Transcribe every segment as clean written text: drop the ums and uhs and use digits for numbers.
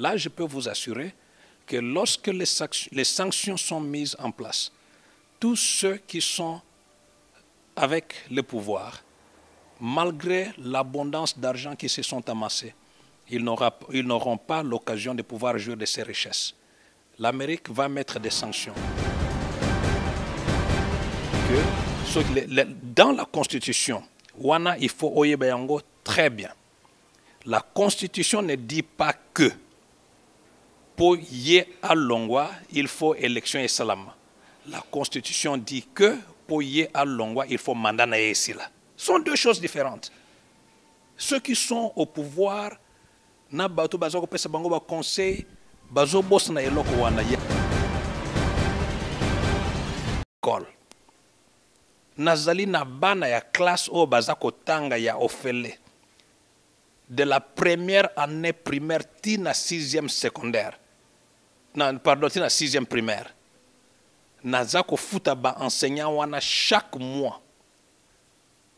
Là, je peux vous assurer que lorsque les sanctions sont mises en place, tous ceux qui sont avec le pouvoir, malgré l'abondance d'argent qui se sont amassés, ils n'auront pas l'occasion de pouvoir jouir de ces richesses. L'Amérique va mettre des sanctions. Dans la Constitution, Wana, il faut Oyebayango très bien. La Constitution ne dit pas que pour y à Longwa, il faut élection et salama. La Constitution dit que pour y à Longwa, il faut mandat na yesila. Ce sont deux choses différentes. Ceux qui sont au pouvoir, na bato bazako pesa bango ba conseil, bazo boss na eloko wana ya kol. Nazali na bana ya classe o bazako tanga ya ofele. De la première année primaire tina 6e secondaire. Non, pardon, tina 6e primaire. Nazako futa ba enseignant wana chaque mois.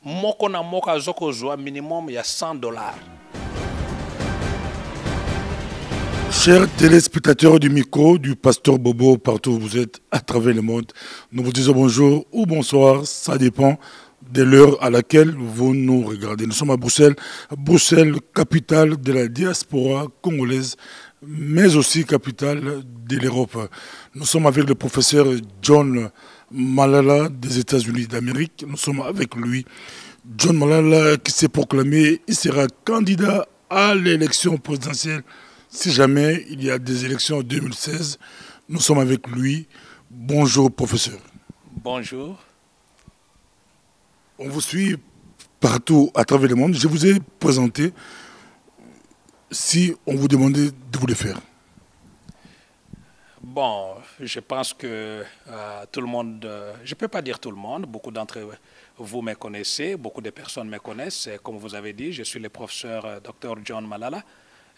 Moko na moka zoko zoa minimum ya $100. Chers téléspectateurs du micro du Pasteur Bobo, partout où vous êtes à travers le monde, nous vous disons bonjour ou bonsoir, ça dépend de l'heure à laquelle vous nous regardez. Nous sommes à Bruxelles, Bruxelles, capitale de la diaspora congolaise, mais aussi capitale de l'Europe. Nous sommes avec le professeur John Malala des États-Unis d'Amérique. Nous sommes avec lui. John Malala qui s'est proclamé, il sera candidat à l'élection présidentielle si jamais il y a des élections en 2016. Nous sommes avec lui. Bonjour professeur. Bonjour. On vous suit partout à travers le monde. Je vous ai présenté si on vous demandait de vous le faire. Bon, je pense que tout le monde, je ne peux pas dire tout le monde, beaucoup d'entre vous me connaissez, beaucoup de personnes me connaissent. Comme vous avez dit, je suis le professeur Dr. John Malala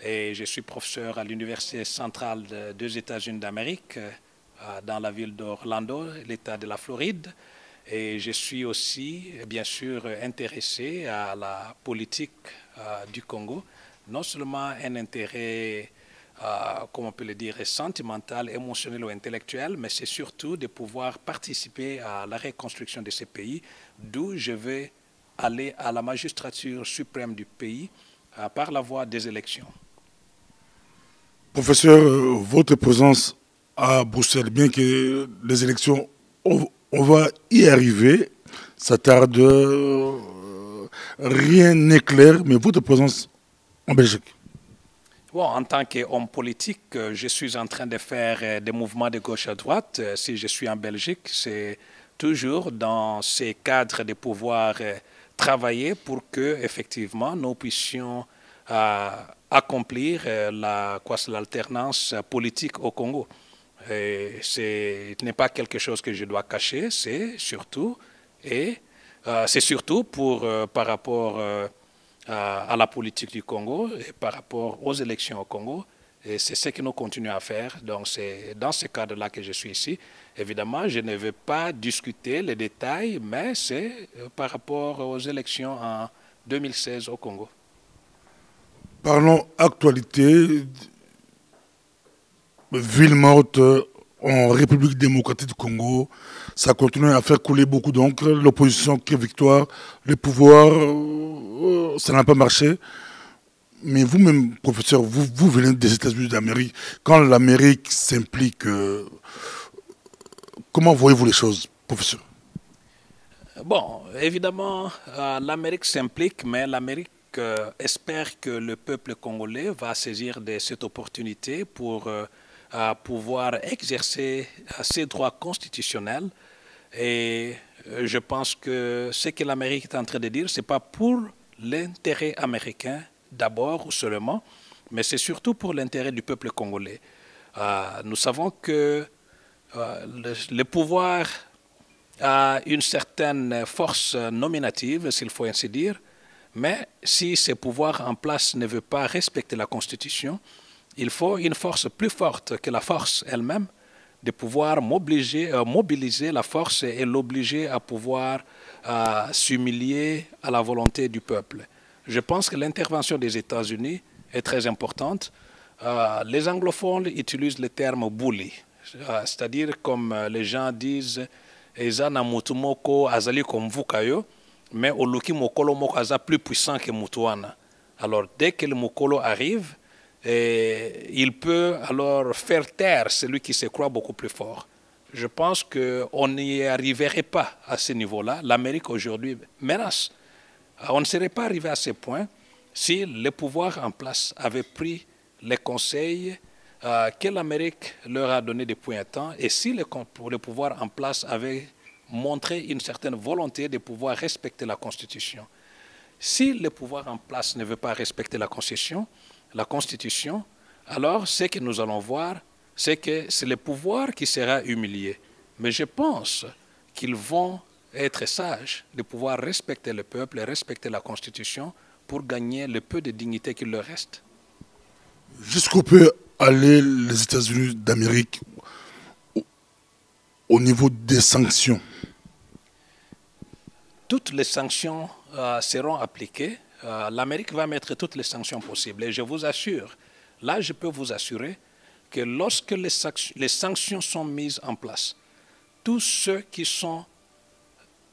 et je suis professeur à l'Université centrale des États-Unis d'Amérique dans la ville d'Orlando, l'État de la Floride. Et je suis aussi, bien sûr, intéressé à la politique du Congo, non seulement un intérêt comme on peut le dire, sentimental, émotionnel ou intellectuel, mais c'est surtout de pouvoir participer à la reconstruction de ces pays, d'où je vais aller à la magistrature suprême du pays par la voie des élections. Professeur, votre présence à Bruxelles, bien que les élections, on va y arriver, ça tarde, rien n'est clair, mais votre présence en Belgique. Bon, en tant qu'homme politique, je suis en train de faire des mouvements de gauche à droite. Si je suis en Belgique, c'est toujours dans ces cadres de pouvoir travailler pour que, effectivement, nous puissions accomplir l'alternance politique au Congo. Ce n'est pas quelque chose que je dois cacher, c'est surtout pour, par rapport à la politique du Congo et par rapport aux élections au Congo. Et c'est ce que nous continuons à faire. Donc c'est dans ce cadre-là que je suis ici. Évidemment, je ne veux pas discuter les détails, mais c'est par rapport aux élections en 2016 au Congo. Parlons actualité. Ville morte en République démocratique du Congo. Ça continue à faire couler beaucoup d'encre. L'opposition qui est victoire, le pouvoir, ça n'a pas marché. Mais vous-même, professeur, vous venez des États-Unis d'Amérique. Quand l'Amérique s'implique, comment voyez-vous les choses, professeur? Bon, évidemment, l'Amérique s'implique, mais l'Amérique espère que le peuple congolais va saisir de cette opportunité pour pouvoir exercer ses droits constitutionnels. Et je pense que ce que l'Amérique est en train de dire, ce n'est pas pour l'intérêt américain d'abord ou seulement, mais c'est surtout pour l'intérêt du peuple congolais. Nous savons que le pouvoir a une certaine force nominative, s'il faut ainsi dire, mais si ce pouvoir en place ne veut pas respecter la Constitution, il faut une force plus forte que la force elle-même de pouvoir mobiliser la force et l'obliger à pouvoir s'humilier à la volonté du peuple. Je pense que l'intervention des États-Unis est très importante. Les anglophones utilisent le terme bully, c'est-à-dire comme les gens disent, Eza na mutu moko azali komvuka yo, mais oluki mokolo moko aza plus puissant que mutuana. Alors dès que le mokolo arrive, il peut alors faire taire celui qui se croit beaucoup plus fort. Je pense qu'on n'y arriverait pas à ce niveau-là. L'Amérique aujourd'hui menace. On ne serait pas arrivé à ce point si les pouvoirs en place avaient pris les conseils que l'Amérique leur a donnés depuis un temps et si les pouvoirs en place avaient montré une certaine volonté de pouvoir respecter la Constitution. Si le pouvoir en place ne veut pas respecter la Constitution, alors ce que nous allons voir, c'est que c'est le pouvoir qui sera humilié. Mais je pense qu'ils vont être sages de pouvoir respecter le peuple et respecter la Constitution pour gagner le peu de dignité qu'il leur reste. Jusqu'où peut aller les États-Unis d'Amérique au niveau des sanctions? Toutes les sanctions seront appliquées. L'Amérique va mettre toutes les sanctions possibles. Et je vous assure, là je peux vous assurer que lorsque les sanctions sont mises en place, tous ceux qui sont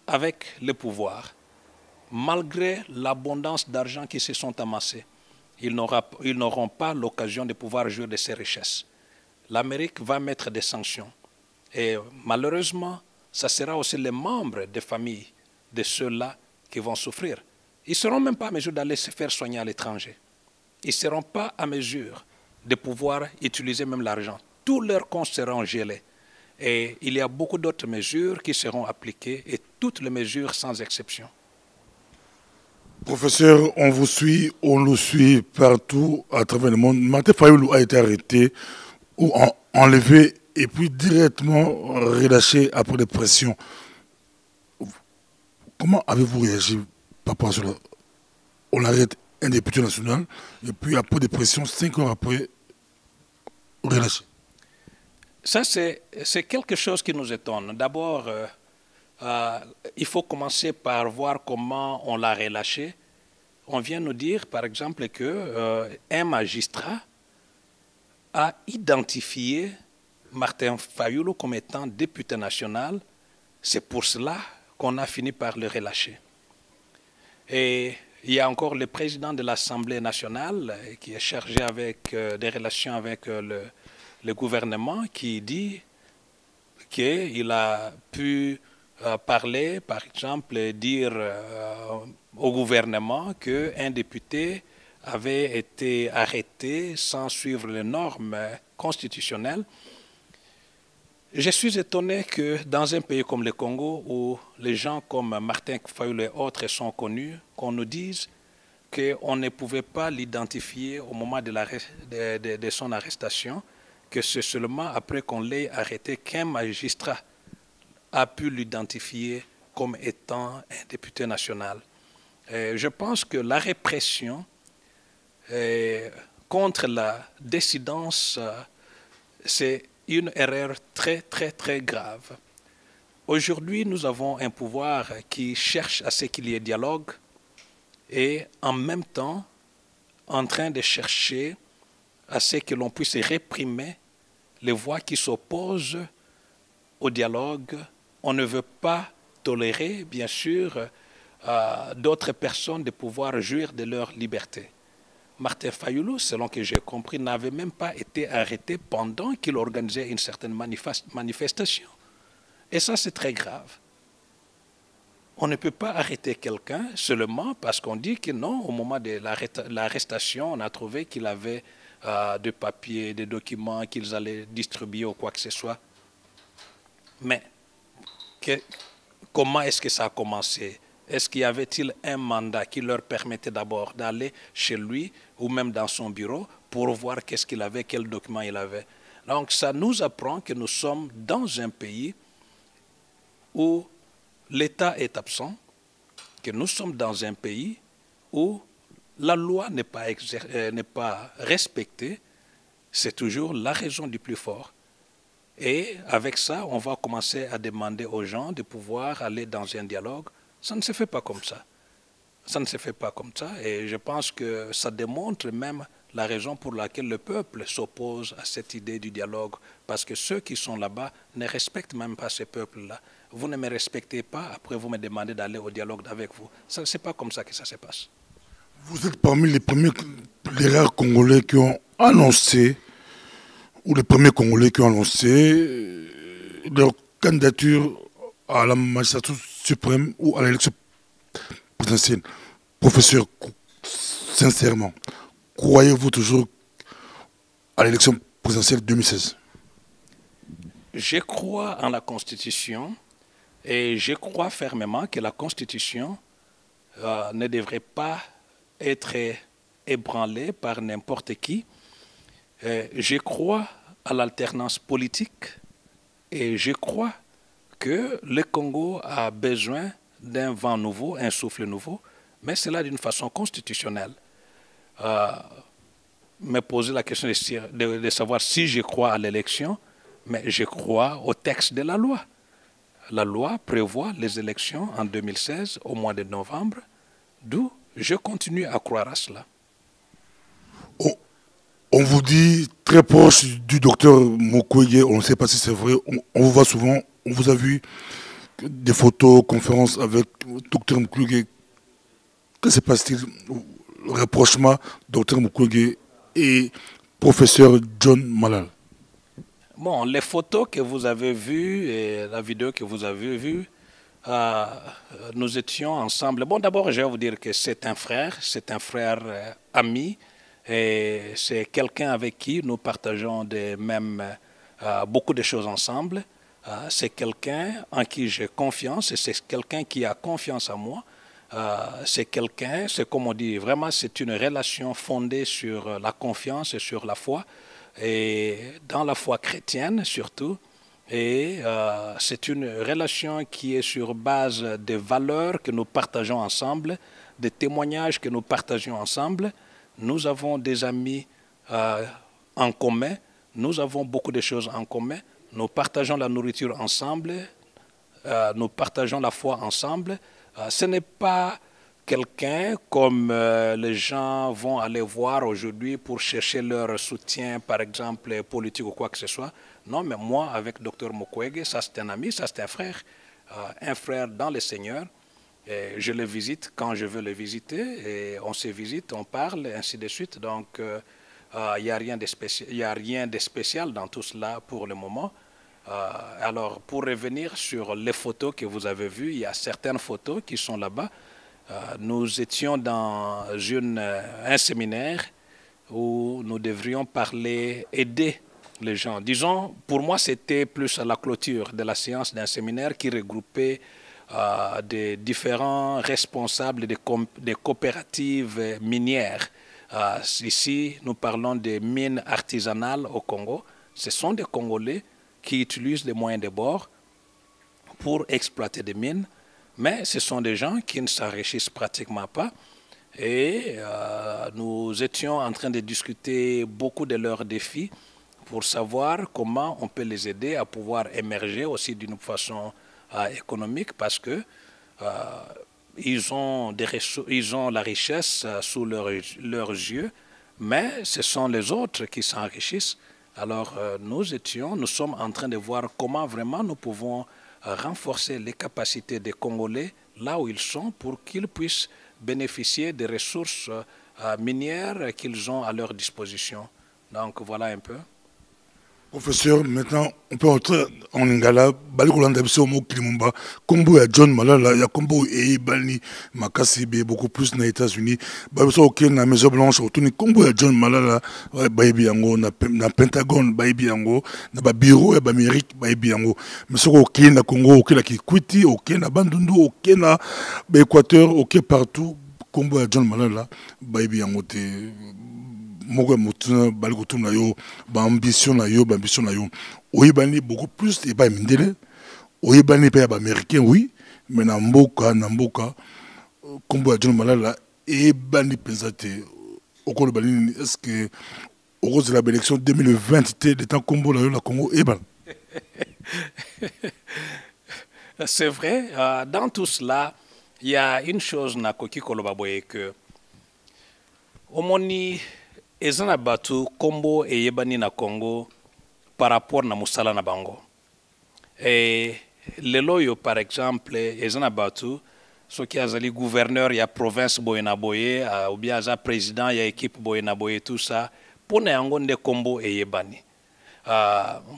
avec le pouvoir, malgré l'abondance d'argent qui se sont amassés, ils n'auront pas l'occasion de pouvoir jouir de ces richesses. L'Amérique va mettre des sanctions. Et malheureusement, ça sera aussi les membres des familles de ceux-là qui vont souffrir. Ils ne seront même pas à mesure d'aller se faire soigner à l'étranger. Ils ne seront pas à mesure de pouvoir utiliser même l'argent. Tous leurs comptes seront gelés. Et il y a beaucoup d'autres mesures qui seront appliquées, et toutes les mesures sans exception. Professeur, on vous suit, on le suit partout à travers le monde. Martin Fayoulou a été arrêté ou enlevé et puis directement relâché après des pressions. Comment avez-vous réagi par rapport à cela? On arrête un député national et puis après des pressions, 5 ans après, relâché. Ça, c'est quelque chose qui nous étonne. D'abord, il faut commencer par voir comment on l'a relâché. On vient nous dire, par exemple, qu'un magistrat a identifié Martin Fayoulou comme étant député national. C'est pour cela qu'on a fini par le relâcher. Et il y a encore le président de l'Assemblée nationale qui est chargé avec des relations avec le gouvernement qui dit qu'il a pu parler, par exemple, dire au gouvernement qu'un député avait été arrêté sans suivre les normes constitutionnelles. Je suis étonné que dans un pays comme le Congo, où les gens comme Martin Fayoulou et autres sont connus, qu'on nous dise qu'on ne pouvait pas l'identifier au moment de son arrestation, que c'est seulement après qu'on l'ait arrêté qu'un magistrat a pu l'identifier comme étant un député national. Je pense que la répression contre la dissidence, c'est une erreur très, très, très grave. Aujourd'hui, nous avons un pouvoir qui cherche à ce qu'il y ait dialogue et en même temps en train de chercher à ce que l'on puisse réprimer les voix qui s'opposent au dialogue. On ne veut pas tolérer, bien sûr, d'autres personnes de pouvoir jouir de leur liberté. Martin Fayoulou, selon que j'ai compris, n'avait même pas été arrêté pendant qu'il organisait une certaine manifestation. Et ça, c'est très grave. On ne peut pas arrêter quelqu'un seulement parce qu'on dit que non, au moment de l'arrestation, on a trouvé qu'il avait des papiers, des documents qu'ils allaient distribuer ou quoi que ce soit. Mais comment est-ce que ça a commencé? Est-ce qu'il y avait-il un mandat qui leur permettait d'abord d'aller chez lui ou même dans son bureau pour voir qu'est-ce qu'il avait, quel document il avait? Donc ça nous apprend que nous sommes dans un pays où l'État est absent, que nous sommes dans un pays où la loi n'est pas respectée. C'est toujours la raison du plus fort. Et avec ça, on va commencer à demander aux gens de pouvoir aller dans un dialogue. Ça ne se fait pas comme ça. Ça ne se fait pas comme ça. Et je pense que ça démontre même la raison pour laquelle le peuple s'oppose à cette idée du dialogue. Parce que ceux qui sont là-bas ne respectent même pas ces peuples-là. Vous ne me respectez pas, après vous me demandez d'aller au dialogue avec vous. Ce n'est pas comme ça que ça se passe. Vous êtes parmi les rares Congolais qui ont annoncé, ou les premiers Congolais qui ont annoncé leur candidature à la magistrature suprême ou à l'élection présidentielle. Professeur, sincèrement, croyez-vous toujours à l'élection présidentielle 2016? Je crois en la Constitution et je crois fermement que la Constitution ne devrait pas être ébranlée par n'importe qui. Je crois à l'alternance politique et je crois que le Congo a besoin d'un vent nouveau, un souffle nouveau, mais cela d'une façon constitutionnelle. Me poser la question de savoir si je crois à l'élection, mais je crois au texte de la loi. La loi prévoit les élections en 2016, au mois de novembre, d'où je continue à croire à cela. On vous dit très proche du docteur Mukwege, on ne sait pas si c'est vrai, on vous voit souvent, on vous a vu des photos, conférences avec le docteur Mukwege. Que se passe-t-il? Le rapprochement docteur Mukwege et professeur John Malal. Bon, les photos que vous avez vues et la vidéo que vous avez vue, nous étions ensemble. Bon, d'abord, je vais vous dire que c'est un frère ami, et c'est quelqu'un avec qui nous partageons beaucoup de choses ensemble. C'est quelqu'un en qui j'ai confiance et c'est quelqu'un qui a confiance en moi. C'est quelqu'un, c'est comme on dit, vraiment c'est une relation fondée sur la confiance et sur la foi, et dans la foi chrétienne surtout. Et c'est une relation qui est sur base des valeurs que nous partageons ensemble, des témoignages que nous partageons ensemble. Nous avons des amis en commun, nous avons beaucoup de choses en commun, nous partageons la nourriture ensemble, nous partageons la foi ensemble. Ce n'est pas quelqu'un comme les gens vont aller voir aujourd'hui pour chercher leur soutien, par exemple, politique ou quoi que ce soit. Non, mais moi, avec Dr Mukwege, ça c'est un ami, ça c'est un frère dans le Seigneur. Et je le visite quand je veux le visiter, et on se visite, on parle, et ainsi de suite. Donc, il n'y a rien de spécial dans tout cela pour le moment. Alors, pour revenir sur les photos que vous avez vues, il y a certaines photos qui sont là-bas. Nous étions dans un séminaire où nous devrions aider les gens. Disons, pour moi, c'était plus à la clôture de la séance d'un séminaire qui regroupait des différents responsables des coopératives minières. Ici, nous parlons des mines artisanales au Congo. Ce sont des Congolais qui utilisent les moyens de bord pour exploiter des mines, mais ce sont des gens qui ne s'enrichissent pratiquement pas. Et nous étions en train de discuter beaucoup de leurs défis pour savoir comment on peut les aider à pouvoir émerger aussi d'une façon économique, parce que ils ont la richesse sous leurs yeux, mais ce sont les autres qui s'enrichissent. Alors nous sommes en train de voir comment vraiment nous pouvons renforcer les capacités des Congolais là où ils sont pour qu'ils puissent bénéficier des ressources minières qu'ils ont à leur disposition. Donc voilà un peu. Professeur, maintenant, on peut entrer en Lingala, Balikolanda Biso Mo Kilimumba, Kombo ya John Malala, ya Kombo et Bani Makasi, beaucoup plus dans les États-Unis. Babiso ok na Maison Blanche, autour Kombo ya John Malala, Baïbi Yango, na Pentagone, Baïbi Yango, na ba bureau ya Amérique, Baïbi Yango. Mais ce ok na Congo, ok na Kikwiti, ok na Bandundu, ok na Équateur, ok partout. Kombo ya John Malala, Baïbi Yango te. Moko mutuna bali kutuna yo ba ambition na yo oyebani beaucoup plus et pas mindele oyebani pa ba américain oui mais na mboka kombo ya John Malala et bani pensate okolo bali est-ce que au cours de la élection 2020 de temps kombo la Congo et ban. C'est vrai, dans tout cela il y a une chose na koki koloba boye que omoni ezana batu kombo eyebani na Congo par rapport na musala na bango. Et lelo yo par exemple ezana batu so qui azali gouverneur ya province boye na boye ou bien aza président ya équipe boye na boye tout ça pona yango nde kombo eyebani.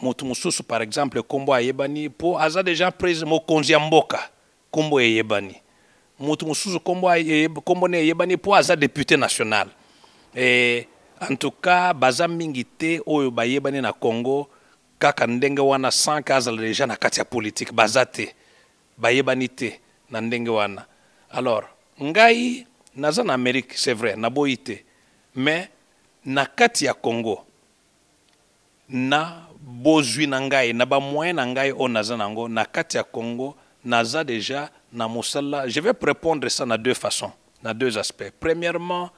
Motu mususu par exemple kombo eyebani po aza déjà président mokonzi ya mboka kombo eyebani. Motu mususu kombo ne eyebani po aza député national. Et en tout cas baza mingi te oyo bayebani na Congo kaka ndenge wana sans kazala déjà na kati ya politique bazate bayebani te na ndenge wana. Alors ngai naza na Amérique c'est vrai na boite mais na kati ya Congo na bozwi na ngai na ba moyen na ngai o naza nango na kati ya Congo naza déjà na musala. Je vais répondre ça na deux façons, na deux aspects. Premièrement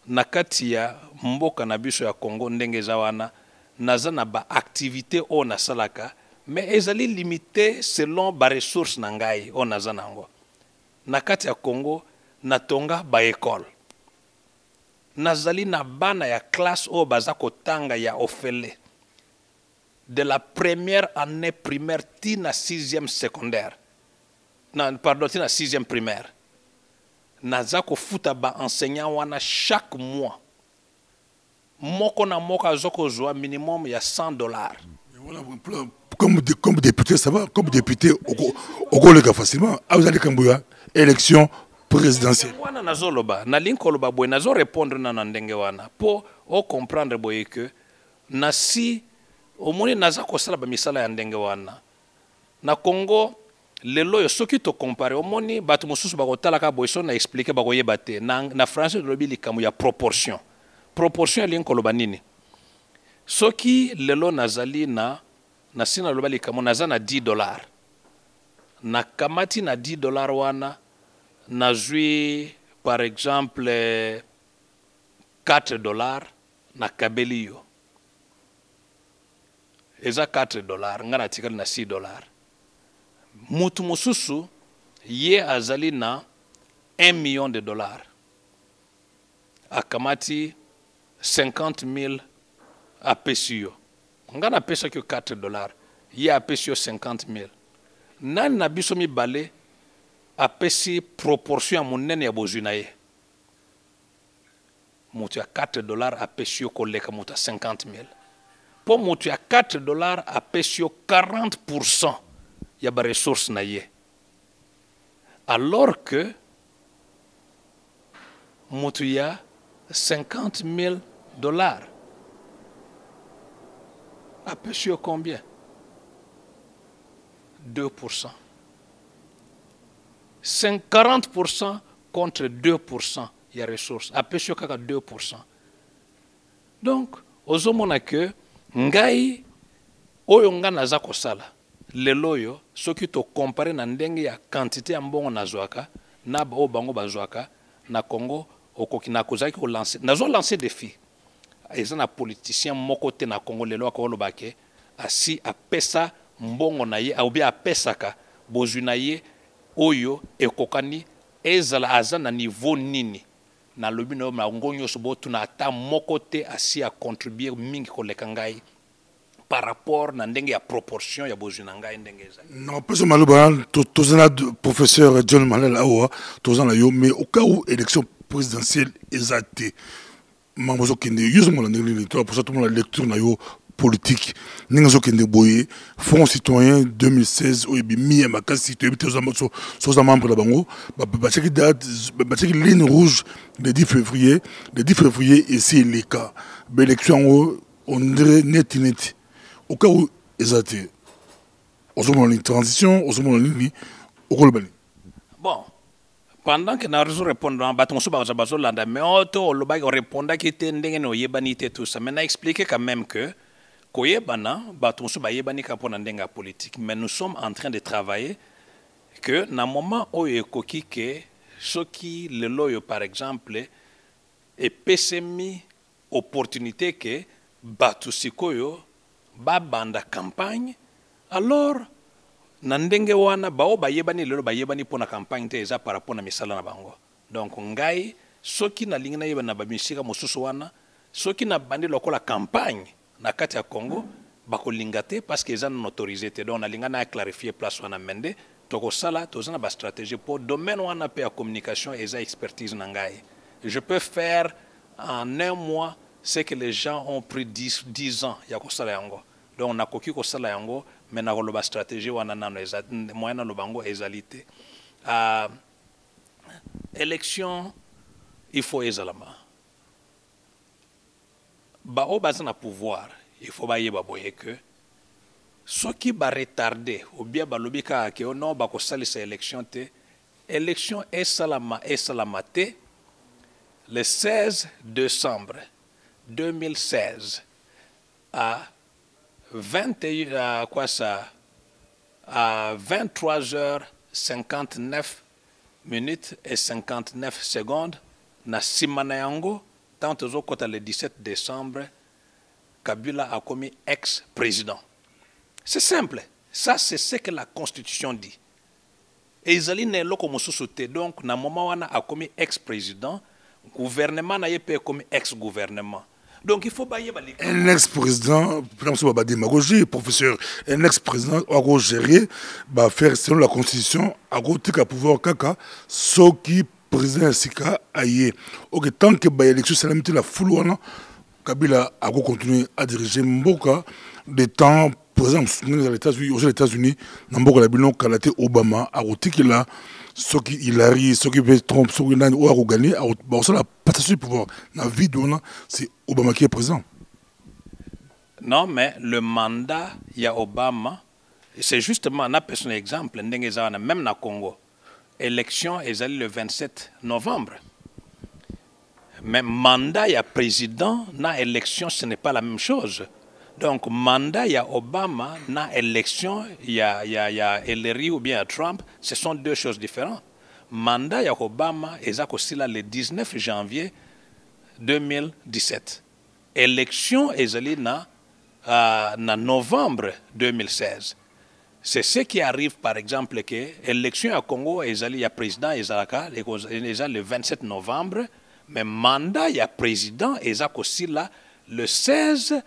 na kati ya mboka na biso ya Congo ndenge za wana naza na ba activité o na salaka mais ezali limité selon ba ressources na ngai o naza nango. Na kati ya Congo natonga ba école nazali na bana ya classe o baza kotanga ya ofele de la première année primaire tina 6e secondaire pardon tina 6e primaire naza kofuta ba enseignant wana chaque mois moko na moko azoko zoa minimum ya $100. Voilà, comme député ça va, comme député au le cas facilement vous allez kambuya élection présidentielle wana nazoloba na linkoloba boy nazo répondre na ndenge wana po o comprendre boy que na si omoni naza kosala ba misala ya ndenge wana na Congo lelo yo soki to comparer omoni batu mususu bakotala ka boyso na expliquer bakoyeba te na français lobi likamu ya proportion linkoloba nini soki lelo nazali na sina loba likamu naza na $10 na kamati na $10 wana nazwi par exemple $4 na kabeli yo eza $4 ngana tikali na $6. Mutu mususu ye azali na $1 million akamati 50,000 apesi yo ngana pesa kyo $4 ye apesi yo 50,000 nani na biso mibale apesi proportion ya monene ya bozwi na ye mutu ya $4 apesi yo koleka mutu ya 50,000 po mutu ya $4 apesi yo 40% ya ba ressources na ye alors que mutu ya $50,000 apesi yo combien 2%. 40% contre 2% ya ressources apesi yo kaka 2%. Donc ozomona que ngai oyo nga naza kosala lelo yo soki to comparer na ndenge ya quantité ya mbongo nazwaka na o bango bazwaka na Congo okoki na kozaki ko lancer nazo lancer défi eza na politicien moko te na Congo lelo akolobake asi apesa mbongo na ye ou bien apesaka bozwi na ye oyo ekokani ezala aza na niveau nini na lobi na ngongo nyonso botuna ata moko te asi a contribuer mingi koleka ngai par rapport na ndenge ya proportion ya bozwi na ngai ndenge eza. Non, peso maloba tozana professeur John Malala awa tozana yo mais au cas où élection présidentielle ezate mambozo kende yuzo mola ndenge to pour ça tout la lecture na yo politique ningazo kende boye Front citoyen 2016 oyebi mi makasi to yebi tozama so membre la bango ba cheki date ba cheki ligne rouge le 10 février et c'est le cas l'élection on dirait net au cas où ezate ozomona une transition ozomona nini okolobani bon pendant que na réseau répondre en baton so bazo landa mais auto lo ba répondre ki te ndenge no yebani te tout ça mais na expliquer quand même que koyebana baton so ba yebani ka pona ndenge politique mais nous sommes en train de travailler que na moment oyo ekoki ke soki le loyo par exemple et PSMI opportunité que batu sikoyo ba banda campagne alors na ndenge wana bao bayebani lelo bayebani pona campagne te eza par rapport na misala na bango donc ngai soki na lingi na yeba na ba misika mosusu wana ceux qui n'a bandi la campagne na kati ya Congo bakolinga te parce qu'ils ont autorisé te donc nalinga na clarifier place wana mende toko sala tozana ba stratégie pour domaine wana pe ya communication et za expertise na ngai. Je peux faire en un mois ce que les gens ont pris 10 ans ya ko sala yango. Donc on a koki ko sala yango mais na ko ba stratégie wana nano moyen lo bango ezalité. Élection il faut ezalama. Ba o bazana pouvoir il faut ba yeba boye que ceux qui va retarder ou bien ba lobika ke non ba ko salisa élection te élection est salamate le 16 décembre 2016 à 23h59 minutes et 59 secondes na simana yango tant aux kota le 17 décembre Kabila a commis ex-président. C'est simple. Ça, c'est ce que la Constitution dit. Et Izali n'est pas comme sous-sauté. Donc, na moment wana a commis ex-président, gouvernement n'a pas commis ex-gouvernement. Donc, il faut bailler bali. Un ex-président, par démagogie, professeur, un ex-président a gérer, va faire selon la Constitution, a tika pouvoir kaka, ce qui président Sika aïe. Ok, tant que l'élection salamité la foule wana, Kabila a continué à diriger Mboka des temps présents aux États-Unis, Namboka la bilan Kalate Obama a rotikila ceux qui Hillary, ceux qui veulent Trump, ceux qui ont gagné, a la passation du pouvoir. Dans la vie c'est Obama qui est présent. Non, mais le mandat, il y a Obama, c'est justement un personnel exemple, même na Congo. Élection est le 27 novembre. Mais mandat, il y a président, na élection, ce n'est pas la même chose. Donc, mandat, il y a Obama, na élection, il y a Hillary ou bien Trump, ce sont deux choses différentes. Mandat, il y a Obama, et ça aussi là, le 19 janvier 2017. Élection, et ça na novembre 2016. C'est ce qui arrive, par exemple, que l'élection à Congo, il y a président, il y a le 27 novembre, mais mandat, il y a président, et ça aussi là, le 16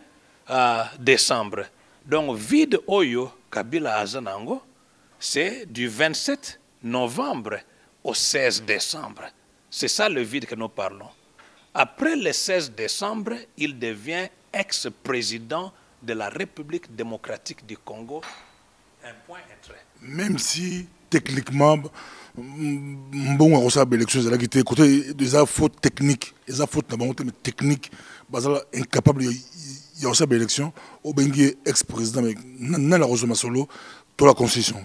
décembre. Donc, vide Oyo, Kabila Azanango, c'est du 27 novembre au 16 décembre. C'est ça le vide que nous parlons. Après le 16 décembre, il devient ex-président de la République démocratique du Congo. Un point, un trait. Même si, techniquement, bon, on a l'élection, il y a des fautes techniques, des fautes techniques, incapable. Il y a aussi l'élection, au Bengi ex-président, mais n'a la Rosoma Solo, toute la Constitution.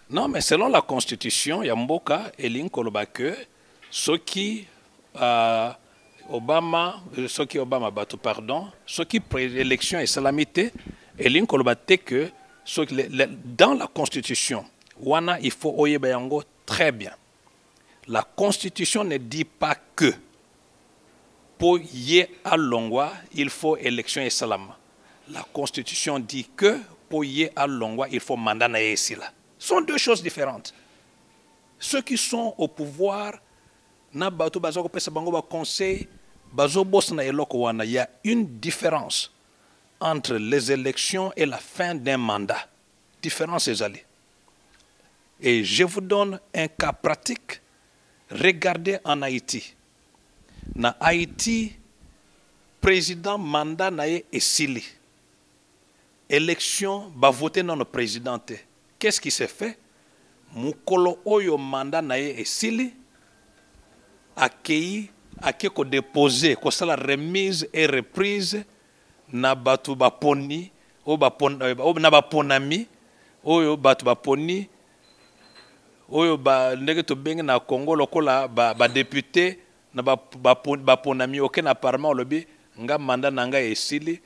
Non, mais selon la Constitution, il y a Mboka et Linkoloba que ceux qui Obama, pardon, ceux qui l'élection est salamité, et Linkoloba que dans la Constitution, wana il faut oyebayango très bien. La Constitution ne dit pas que pour y à Longwa, il faut élection et salama. La Constitution dit que pour y à Longwa, il faut mandat na yesila. Ce sont deux choses différentes. Ceux qui sont au pouvoir, na bato bazoko pesa bango ba conseil, bazo boss na eloko wana, il y a une différence entre les élections et la fin d'un mandat. Différence est allée. Et je vous donne un cas pratique. Regardez en Haïti. Na Haïti, président mandat nae esili. Élection, ba voter non le président. Qu'est-ce qui s'est fait? Mukolo oyo mandat nae esili, accueilli, ko déposé, ko sala remise et reprise na batu baponi, na baponami, oyo batu baponi, oyo ba ndenge to bengi na Congo lokola ba député na baponami aucun apparemment lobi nga manda nanga esili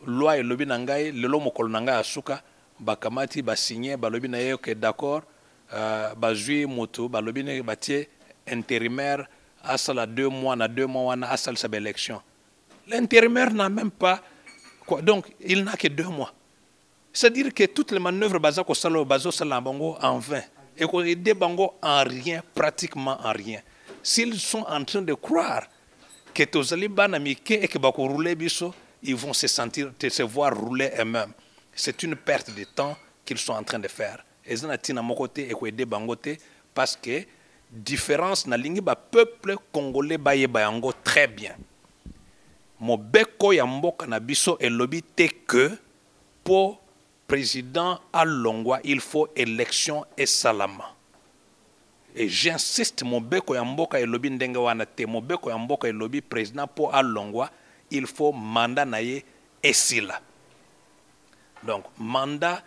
loi lobi nangai lelo mokolo nanga asuka bakamati ba signer ba lobi na yoke d'accord ba jui moto ba lobi ne batie intérimaire asala 2 mois na 2 mois wana asala sa élection. L'intérimaire n'a même pas quoi, donc il n'a que 2 mois. C'est-à-dire que toutes les manœuvres bazako salo bazo sala bango en vain et qu'on aide bango en rien, pratiquement en rien. S'ils sont en train de croire que tozali bana mike et que bako rouler biso, ils vont se voir rouler eux-mêmes. C'est une perte de temps qu'ils sont en train de faire. Et ça n'a mon côté et quoi bangote parce que différence na lingi ba peuple congolais ba yebayango très bien. Mobeko ya mboka na biso et lobby te que pour président à Longwa il faut élection et salama. Et j'insiste, Mobeko ya mboka et lobby ndenge wana te, Mobeko ya mboka et lobby président pour à Longwa, il faut mandat naye esila. Donc mandat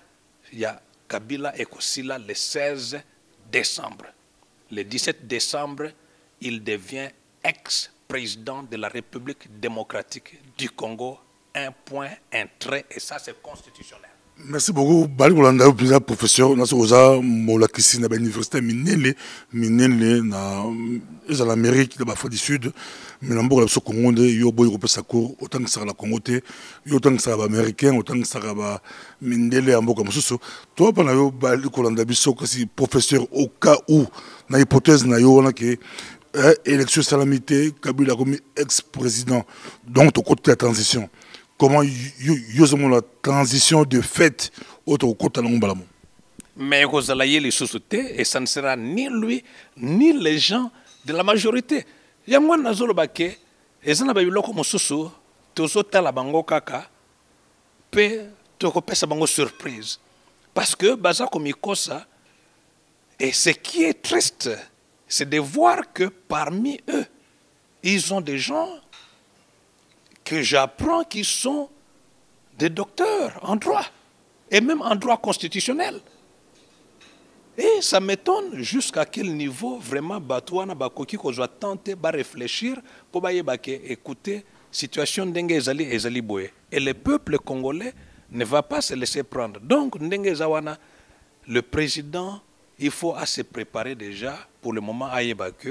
ya Kabila et Kosila le 16 décembre. Le 17 décembre, il devient ex-président de la République démocratique du Congo. Un point, un trait, et ça c'est constitutionnel. Merci beaucoup. Bali Kolanda, président professeur, na soza molakisi na l'université minele na en Amérique de l'Afrique du Sud, mais na mboka so Congo de yo boy ko sa cour autant que ça la Congo te, yo autant que ça ba américain, autant que ça ba minele en mboka mosusu. Toi pendant yo Bali Kolanda biso kasi professeur au cas où na hypothèse na yo na que élection salamité Kabila comme ex-président donc au côté de la transition. Comment y la transition de fait au côté de la. Mais les sociétés, et ça ne sera ni lui, ni les gens de la majorité. Il y a moi nazolo bake, et ça n'a pas eu l'eau comme sousou, tozo tala bango kaka, pe toko pesa bango surprise. Parce que baza comme ikosa, et ce qui est triste, c'est de voir que parmi eux, ils ont des gens que j'apprends qu'ils sont des docteurs en droit, et même en droit constitutionnel. Et ça m'étonne jusqu'à quel niveau vraiment Batouana Bakoki qu'on doit tenter de réfléchir pour écouter situation d'Enge Ezali Boye. Et le peuple congolais ne va pas se laisser prendre. Donc, Ndenge Zawana, le président, il faut se préparer déjà pour le moment à Yébake.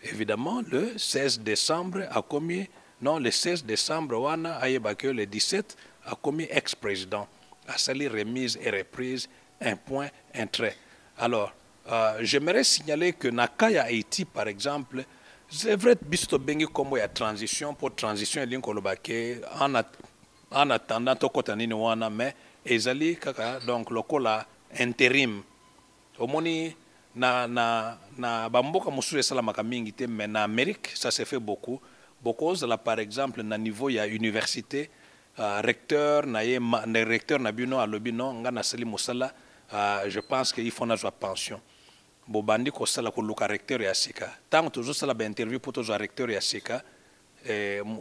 Évidemment, le 16 décembre a commis. Non, le 16 décembre, Wana Ayebake, le 17, a commis ex-président. A sali remise et reprise, un point, un trait. Alors, j'aimerais signaler que Nakaya Haïti, par exemple, c'est vrai que bengi comme il y a transition, pour transition, il y a en attendant, Tokotanini Wana, mais Ezali, donc, lokola intérim. Au moni, na bamboka musu esalamaka mingi te, mais en Amérique, ça s'est fait beaucoup. Beaucoup là par exemple na niveau il y a université recteur na recteur na bino a lobino ngana sali musala je pense qu'il faut na pension bobandi ko sala ko luka recteur ya sika tant toujours sala ba interview pour toujours recteur ya sika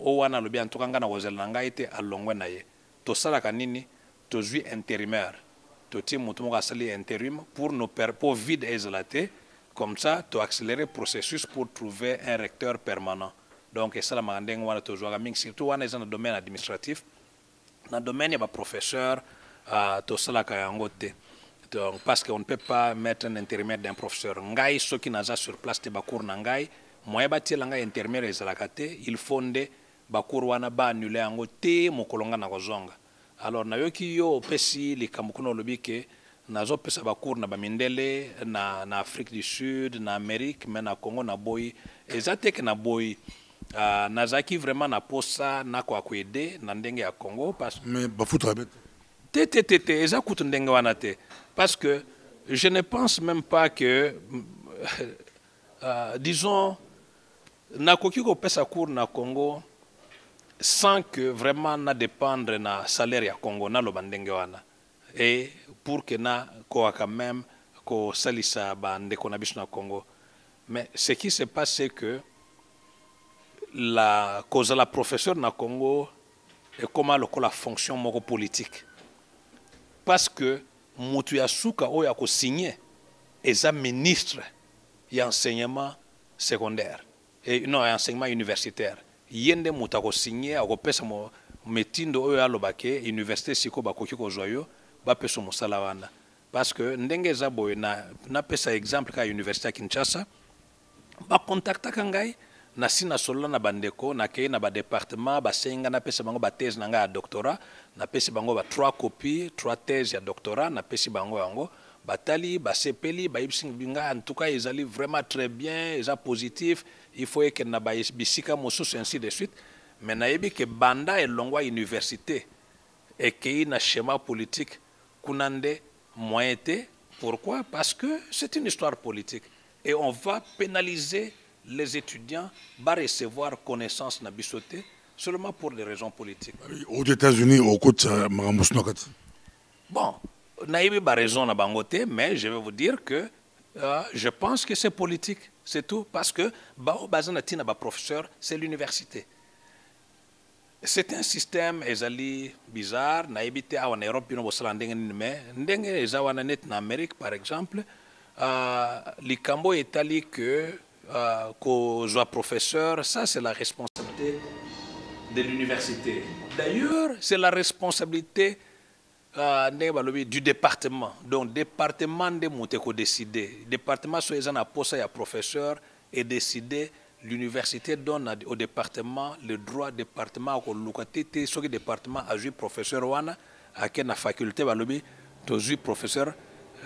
o wana lobi en tout cas ngana wozel na ngai te alongwe na ye to sala kanini to zui intérimaire to ti mutu mo sali intérim pour nous pour vide éclaté comme ça to accélérer processus pour trouver un recteur permanent. Donc, ça, la toujours surtout dans le domaine administratif, dans le domaine des professeurs, tout ça, donc, parce qu'on ne peut pas mettre un intérimaire d'un professeur. Ngai, ceux qui n'ont pas sur place, des bakour nangai, moi, intérimaire il fonde bakour wana ba annulé angote, mokolonga na kozonga. Alors, na yoki yo pesi li kamukuno lobike, nazo pesa bakour na bamindele, na Afrique du Sud, na Amérique, mais na Congo na boy, ezate na boy. Nazaki vraiment na posa na kwa kwede na ndenge ya Congo parce mais bafutra bête eza kutu ndenge wana te parce que je ne pense même pas que disons na koki ko pesa cour na Congo sans que vraiment na dépendre na salaire ya Congo na loba ndenge wana et pour que na ko quand même ko salisa ba ndeko na biso na Congo mais ce qui se passe c'est que la cause de la professeure na Congo et comment la fonction moko politique parce que mutu ya suka oyo ya ko signer eza ministre ya enseignement secondaire et non enseignement universitaire yende mutu ko signer ko pesa mo metindo oyo alobake université siko bakoki ko joyo ba peso musala wana parce que ndenge eza boye na pesa exemple ka université ya Kinshasa ba contacta kangai na sina solo na bandeko na kei na ba département ba senga na pesa bango ba thèse na nga ya doctorat na pesa bango ba 3 copies 3 thèses ya doctorat na pesa bango yango batali ba sepeli ba ibsing binga en tout cas ils allaient vraiment très bien ils sont positifs il faut que na ba bisika mosusu ainsi de suite. Mais nayebi que banda et longwa université et qu'il na schéma politique kunande moyenté. Pourquoi? Parce que c'est une histoire politique et on va pénaliser les étudiants va recevoir connaissance na bisoté seulement pour des raisons politiques. Aux États-Unis, au côté Marambousnokati. Bon, naïbi ba raison na bangoté, mais je vais vous dire que je pense que c'est politique, c'est tout, parce que professeur, c'est l'université. C'est un système bizarre, naïbi te en Europe, mais en Amérique, par exemple, l'Ikambo est allé que soit professeur, ça c'est la responsabilité de l'université. D'ailleurs, c'est la responsabilité du département. Donc, département de Mouteko décider. Département soit un poste à professeur et décider. L'université donne au département le droit département au localité ce département a joué professeur wana à la faculté balobi to joué professeur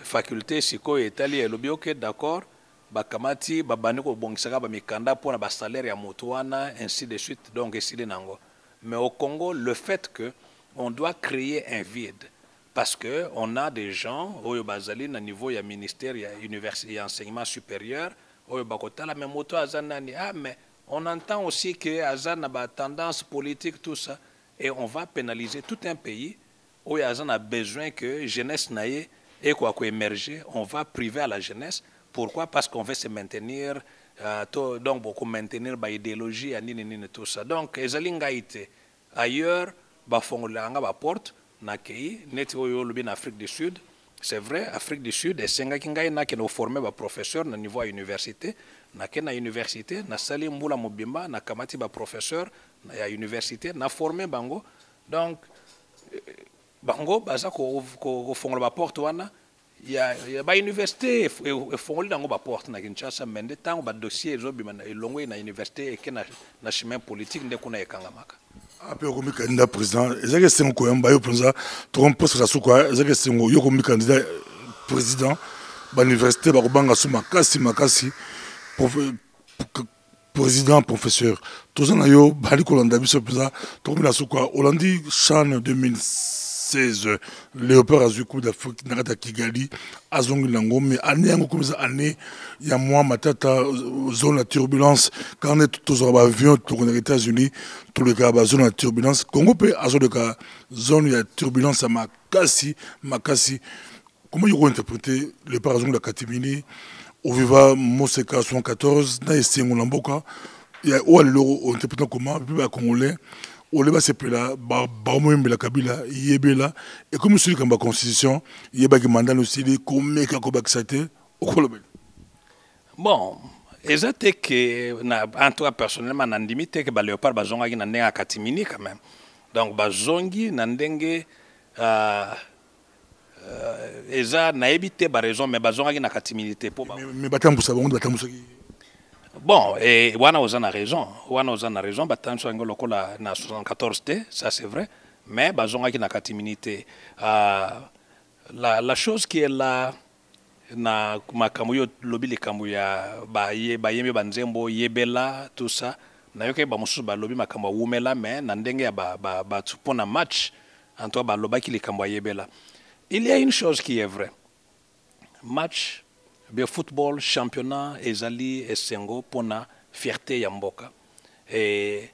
faculté siko etali elobi ok d'accord bakamati babani ko bongisaka ba mikanda pour na ba salaire ya moto wana ainsi de suite donc esili nango. Mais au Congo, le fait que on doit créer un vide parce que on a des gens au bazali na niveau ya ministère ya université et enseignement supérieur au bakotala mais moto azanani mais on entend aussi que azan a tendance politique tout ça et on va pénaliser tout un pays où azan a besoin que jeunesse naie et quoi émerger, on va priver à la jeunesse. Pourquoi? Parce qu'on veut se maintenir donc beaucoup maintenir ba idéologie ya nini tout ça. Donc ezalingaite ailleurs ba fongolanga ba porte na kei net oyo lobi na Afrique du Sud. C'est vrai, Afrique du Sud, et senga kingai na keno former ba professeur na niveau à université, na kena université, na sali mbula mobimba, na kamati ba professeur na université, na former bango. Donc bango baza ko fongola ba porte wana ya ba université e fongola dango ba porte na Kinshasa mende tango ba dossier ezobima na elongwe na université e kena na chemin politique nde kuna ekangamaka. Après comme candidat président, est-ce que c'est un coyamba yo président trompe sur la souka, est-ce que c'est un yo comme candidat président ba université ba kobanga sou makasi président professeur. Tous en yo bali kolanda biso président trompe la souka Hollandi CHAN 2016 Léopard azui Coupe d'Afrique nakata Kigali azongi lango mais année yango comme ça année il y a moi matata zone la turbulence quand on est tous en avion pour les États-Unis tout le cas zone la turbulence Congo peut azon de cas zone ya turbulence à makasi comment ils vont interpréter le par exemple de Katimini au viva Moseka 74 na esengo lamboka il y a ou alors interprétant comment le congolais au débat c'est là la Kabila yebela et comme celui qui a constitution yeba qui mandat aussi les comme kakobakisate au kolobel. Bon, exacté que en toi personnellement nandimite que ba Léopard bazonga ki nandenga Katimini quand même. Donc bazongi nandenge eza na ebité ba raison mais bazonga ki na Katimini te po ba. Mais batambusa bango batambusa ki. Bon, et wana ozana raison, batanso ngo lokola na 74 te, ça c'est vrai, mais bazonga ki na Katimini te. La chose qui est là na makambo yo lobi likambo ya ba yembe banzembo yebela tout ça na yoke ba mususu ba lobi makambo wumela mais na ndenge ya ba tupona match entre ba lobaki likambo yebela. Il y a une chose qui est vraie. Match de football championnat ezali esengo pona fierté ya mboka. Et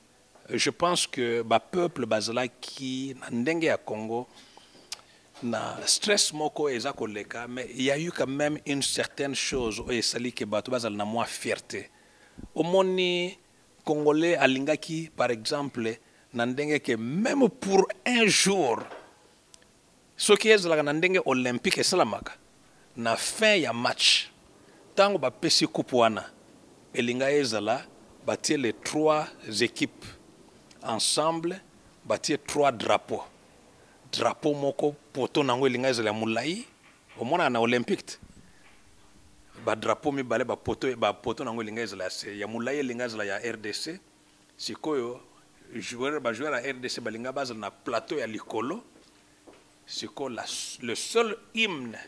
je pense que ba peuple bazala qui na ndenge ya Congo na stress moko eza koleka mais il y a eu quand même une certaine chose et sali que bato bazala na moi fierté. Omoni congolais alingaki par exemple na ndenge que même pour un jour ce qui est la na ndenge olympique esalamaka na fin ya match tango ba pesi coupe wana elinga ezala batie les trois équipes ensemble batie trois drapeaux moko poto nango elinga ezala mulai omona na olympique ba drapeau mibale ba poto nango elinga ezala ya mulai elinga ezala ya RDC sikoyo joueur à RDC balinga bazala na plateau ya likolo siko le seul hymne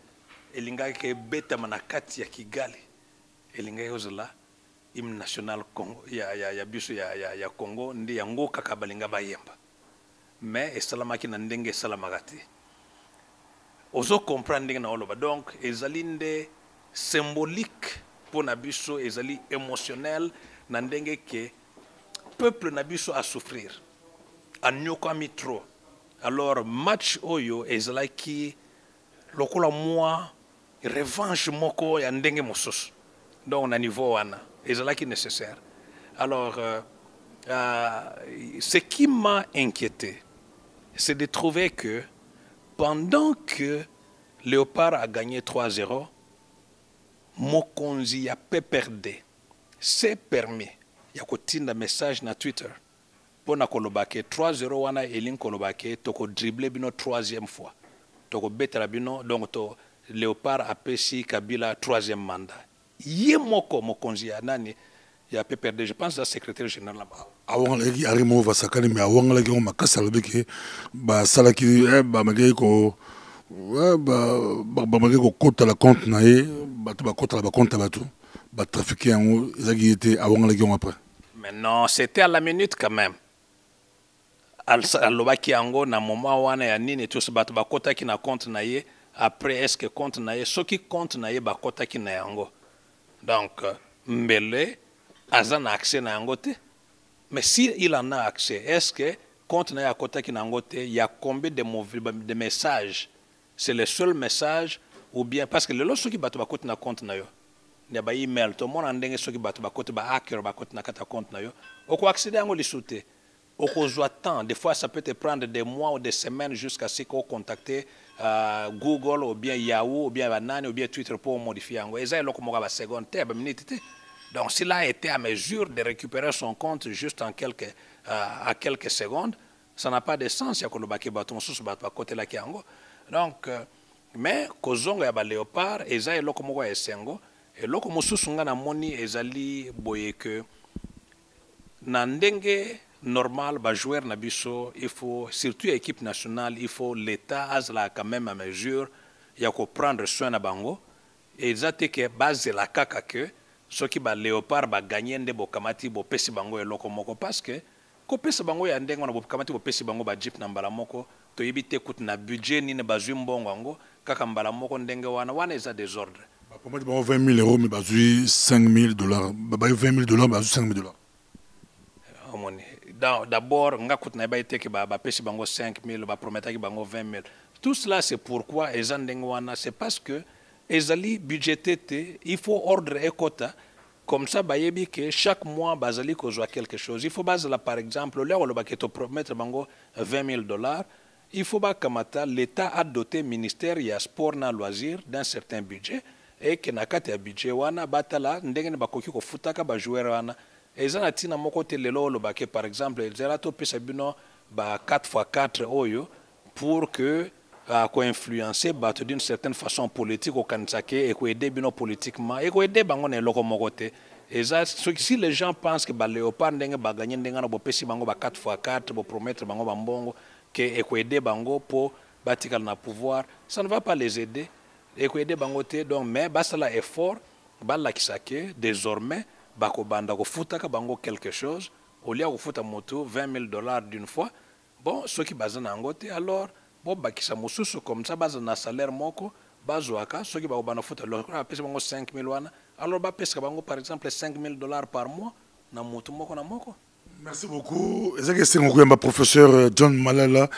elinga ke beta manakati ya Kigali elinga yozala hymne national Congo ya biso ya Congo ndi yango kaka balinga bayemba mais esalamaki na ndenge esalamaka te ozo comprendre ndenge na oloba donc ezali nde symbolique pour na biso ezali émotionnel na ndenge ke peuple na biso a souffrir anyokwami trop alors match oyo ezalaki lokola moi revanche moko ya ndenge mosusu donc na niveau wana ezalaki nécessaire alors ce qui m'a inquiété c'est de trouver que pendant que Léopard a gagné 3-0 mokonzi ya PPRD s'est permis ya kotinda message na Twitter pour na kolobake 3-0 wana elin kolobake toko dribbler bino 3e fois toko betela bino donc to Léopard apesi Kabila 3e mandat ye moko mokonzi ya nani ya PPRD je pense la secrétaire général là-bas awangala arimo vasakani mais awangala ki makasa lobeke ba salaki ba magé ko ba magé ko kota la compte na ye batu ba kota la compte batu ba trafiquer en ezaki était awangala ki après mais non c'était à la minute quand même alobaki yango na moment wana ya nini tous batu ba kota ki na compte na ye après est-ce que compte na ye soki compte na ye ba kota ki na yango donc mbele aza na accès na yango te mais si il en a accès est-ce que compte na ya kota ki na yango te il y a combien de messages c'est le seul message ou bien parce que le lot soki batu ba kota na compte na yo ne ba email to mona ndenge soki batu ba kota ba hacker ba kota na kata compte na yo oko accéder yango lisute oko zwa temps des fois ça peut te prendre des mois ou des semaines jusqu'à ce qu'on contacter Google ou bien Yahoo ou bien Banane ou bien Twitter pour modifier yango eza eloko moko ba seconde te ba minute te donc s'il a été à mesure de récupérer son compte juste en à quelques secondes ça n'a pas de sens ya kolobaki bato mosusu bato ba côté la kiango donc mais kozongo ya ba Léopard eza eloko moko ya esengo eloko mosusu nga na moni ezali boye que na ndenge normal ba joueur na biso il faut surtout équipe nationale il faut l'état azla quand même à mesure ya ko prendre soin na bango et ezate ke base la kaka que ceux qui ba Léopard ba gagner nde bokamati bo pesi bango eloko moko parce que ko pesa bango ya ndenge na bokamati bo pesi bango ba jeep na mbala moko to yibite kut na budget ni ne bazui mbongo ngo kaka mbala moko ndenge wana eza désordre ba pomati bango 20 000 euros mais bazui 5 000 $, ba 20 000 $, bazui 5 000 $. D'abord, nga kut na ba iteke ba pesi bango 5 000 ba prometaki bango 20 000. Tout cela c'est pourquoi ezandengwana c'est parce que ezali budgété il faut ordre et quota comme ça ba yebi que chaque mois bazali ko joa quelque chose. Il faut bazala par exemple là on le baketo promettre bango 20 000 $, il faut ba kamata l'état a doté ministère ya sport na loisir d'un certain budget et que na kati ya budget wana batala ndenge ne bakoki ko futaka ba joueur wana ezana tina moko te lelo lo baké par exemple zerato pesa bino ba 4x4 oyo pour que ko influencer bato d'une certaine façon politique au kansake et ko aider bino politiquement et ko aider bango na loko moko te eza si les gens pensent que ba Léopard ndenge ba gagner ndenge na bo pesi bango ba 4x4 bo promettre bango ba mbongo que et ko aider bango pour batikal na pouvoir ça ne va pas les aider et ko aider bango te donc mais basala effort ba la kisake désormais bako banda ko futaka bango quelque chose au lieu ko futa moto 20 000 $ d'une fois bon ceux qui bazana ngote alors bon bakisa mususu comme ça bazana salaire moko bazwaka ceux qui ba bana futa lo pesa bango 5 000 wana alors ba pesa bango par exemple 5 000 $ par mois na moto moko na moko. Merci beaucoup ezaki sengo yamba professeur John Malala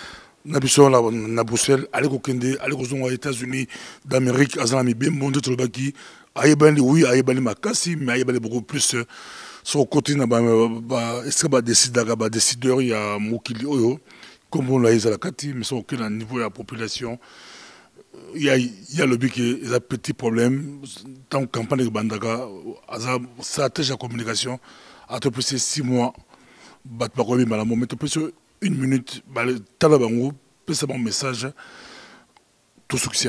na biso na Bruxelles ali ko kende ali ko zonga aux États-Unis d'Amérique azana mi bien monde to baki ayebani oui ayebani makasi mais ayebani beaucoup plus sur côté na ba est-ce que ba décideur ya mokili oyo comme on l'a dit à la kati mais sur aucun niveau de la population il y a le but que les petits problèmes tant campagne de bandaka ça tâche la communication entre plus 6 mois bat ba ko bi malamu mais plus 1 minute ba tala bango pesa bon message tout succès.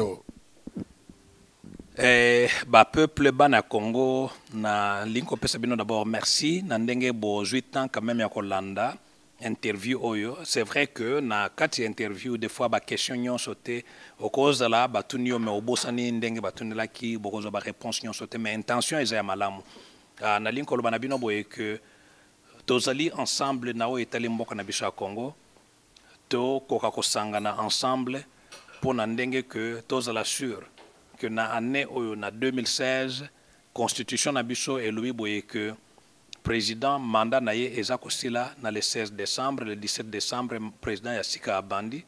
Ba peuple bana Congo na linko pesa bino d'abord merci na ndenge bo 8 ans quand même ya kolanda interview oyo c'est vrai que na kati interview des fois ba question nyon sauté au cause la ba tunio me obosani ndenge ba tunela ki bokozo ba réponse nyon sauté mais intention eza ya malamu nalingi koloba na bino boye que tozali ensemble na oyo etali mboka na biso ya Congo tokoka kosangana ensemble pour na ndenge que tozala sûr que na année oyo na 2016 constitution na biso elobi boye que président mandat na ye eza kosila na le 16 décembre le 17 décembre président ya sika abandi.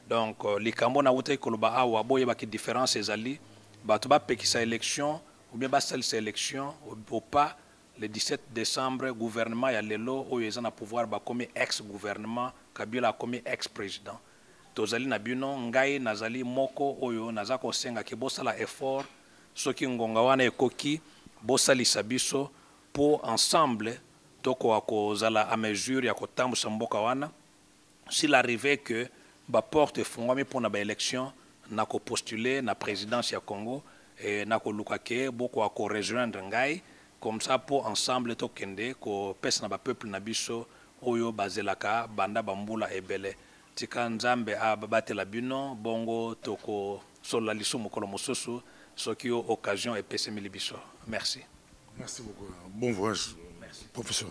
Donc likambo na uta koloba awa boyebaki différence ezali bato bapekisa élection ou bien basalisa élection au pas le 17 décembre gouvernement ya lelo oyo eza na pouvoir bakomi ex gouvernement Kabila akomi ex président tozali na bino ngai nazali moko oyo naza kosenga ke bosala effort soki ngonga wana ekoki bosalisa biso pour ensemble tokoka kozala à mesure ya kotambusa mboka wana s'il arrivait que ba porte efungwami mpona baélection na kopostule na présidence ya Congo et na koluka ke bokoka korejoindre ngai comme ça pour ensemble tokende kopesa na bapeuple na biso oyo bazelaka banda bambula ebele tika nzambe abatela bino bongo tokosola lisumu mokolo mosusu soki occasion epesemeli biso. Merci. Merci beaucoup. Bon voyage. Merci. Professeur.